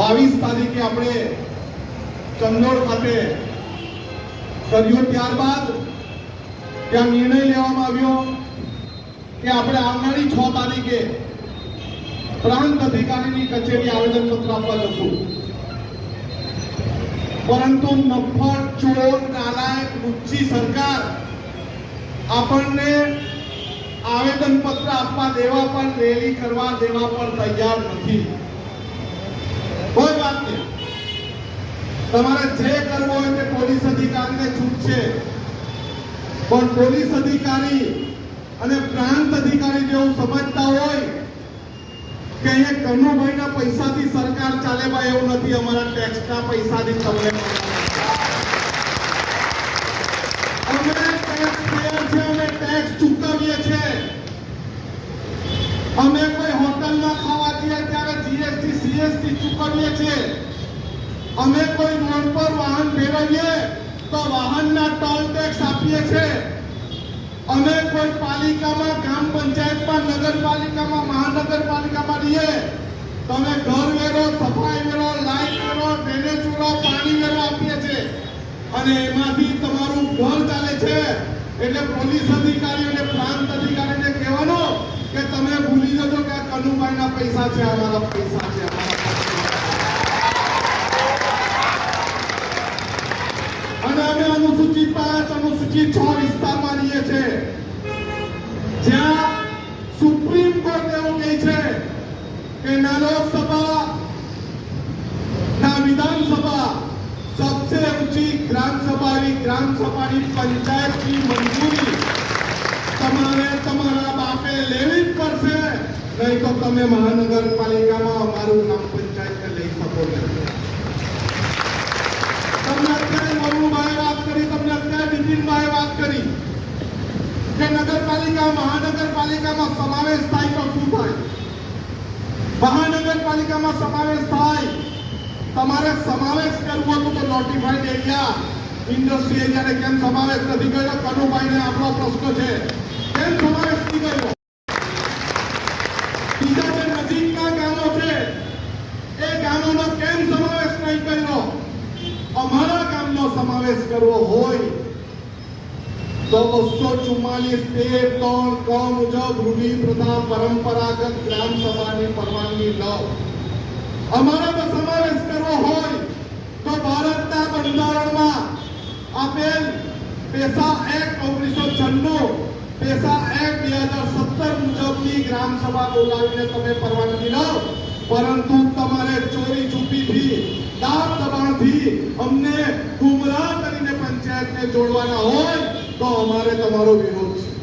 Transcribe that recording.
22 તારીખે આપણે ચંદોડ ખાતે કર્યું। ત્યારબાદ ત્યાં નિર્ણય લેવામાં આવ્યો કે આપણે આવનારી 6 તારીખે પ્રાંત અધિકારીની કચેરી આવેદનપત્ર આપવા જશું। પરંતુ નફટ, ચોર, નાલાયક, લુચ્ચી સરકાર આપણને આવેદનપત્ર આપવા દેવા પર, રેલી કરવા દેવા પર તૈયાર નથી। કોઈ વાત નહીં, તમારે જે કરવું હોય તે પોલીસ અધિકારીને છૂટ છે, પણ પોલીસ અધિકારી અને પ્રાંત અધિકારી જેવું સમજતા હોય કે અહીંયા કનુભાઈના પૈસાથી સરકાર ચાલે, ભાઈ એવું નથી। અમારા ટેક્સના પૈસાથી તમને અમે ટેક્સ પેયર છે, અમે ટેક્સ ચૂકવીએ છીએ। અમે કોઈ હોટલમાં ખાવા જઈએ ત્યારે જીએસટી સીએસટી ચૂકવીએ છીએ। અમે કોઈ રોડ પર વાહન ફેરવીએ તો વાહનના ટોલ ટેક્સ આપીએ છીએ। અમે કોઈ પાલિકામાં, ગ્રામ પંચાયતમાં, નગરપાલિકામાં, મહાનગરપાલિકામાં રહીએ તો અમે ઘર વેરો, સફાઈ વેરો, લાઇટ વેરો, ડ્રેનેજ વેરો, પાણી વેરો આપીએ છીએ અને એમાંથી તમારું ઘર ચાલે છે। એટલે પોલીસ અધિકારી અને પ્રાંત અધિકારીને કહેવાનું કે તમે ભૂલી જજો કે આ કનુભાઈના પૈસા છે, અમારા પૈસા છે, અને અમે અનુસૂચિત 5, અનુસૂચિત 6 વિસ્તારમાં રહીએ છીએ, જ્યાં સુપ્રીમ કોર્ટ એવું કહે છે કે ના લોકસભા ના વિધાનસભા सबसे ऊंची ग्राम सभा ની પંચાયતની મંજૂરી તમારે તમારા બાપે લેવી જ પડશે, નહીં તો તમે મહાનગરપાલિકામાં અમારું ગ્રામ પંચાયત લઈ શકો નહીં। તમને અત્યારે વરુણભાઈ વાત કરી, તમને અત્યારે નીતિનભાઈ વાત કરી કે નગરપાલિકા, મહાનગરપાલિકામાં સમાવેશ થાય તો શું થાય? મહાનગરપાલિકામાં સમાવેશ થાય, તમારે સમાવેશ કરવો તો નોટિફાઈડ એરિયા, ઇન્ડસ્ટ્રી એરિયાને કેમ સમાવેશ નથી કર્યો? કનુભાઈને આપણો પ્રશ્ન છે, કેમ સમાવેશ નથી કર્યો? બીજા જે નજીકના ગામો છે એ ગામોનો કેમ સમાવેશ નહીં કર્યો? અમારા ગામનો સમાવેશ કરવો હોય તો 244(3) ક મુજબ રૂઢિ પ્રથા પરંપરાગત ગ્રામ સભાની પરવાનગી લો। અમારામાં સમાવેશ કરવો હોય તો ભારતના બંધારણમાં આપેલ પેશા એક્ટ 1996, પેશા એક્ટ 2017 મુજબની ગ્રામ સભા બોલાવીને તમે પરવાનગી લો। પરંતુ તમારે ચોરી છુપીથી, દાબ દબાણથી અમને ગુમરાહ કરીને પંચાયતને જોડવાના હોય તો અમારે તમારો વિરોધ છે।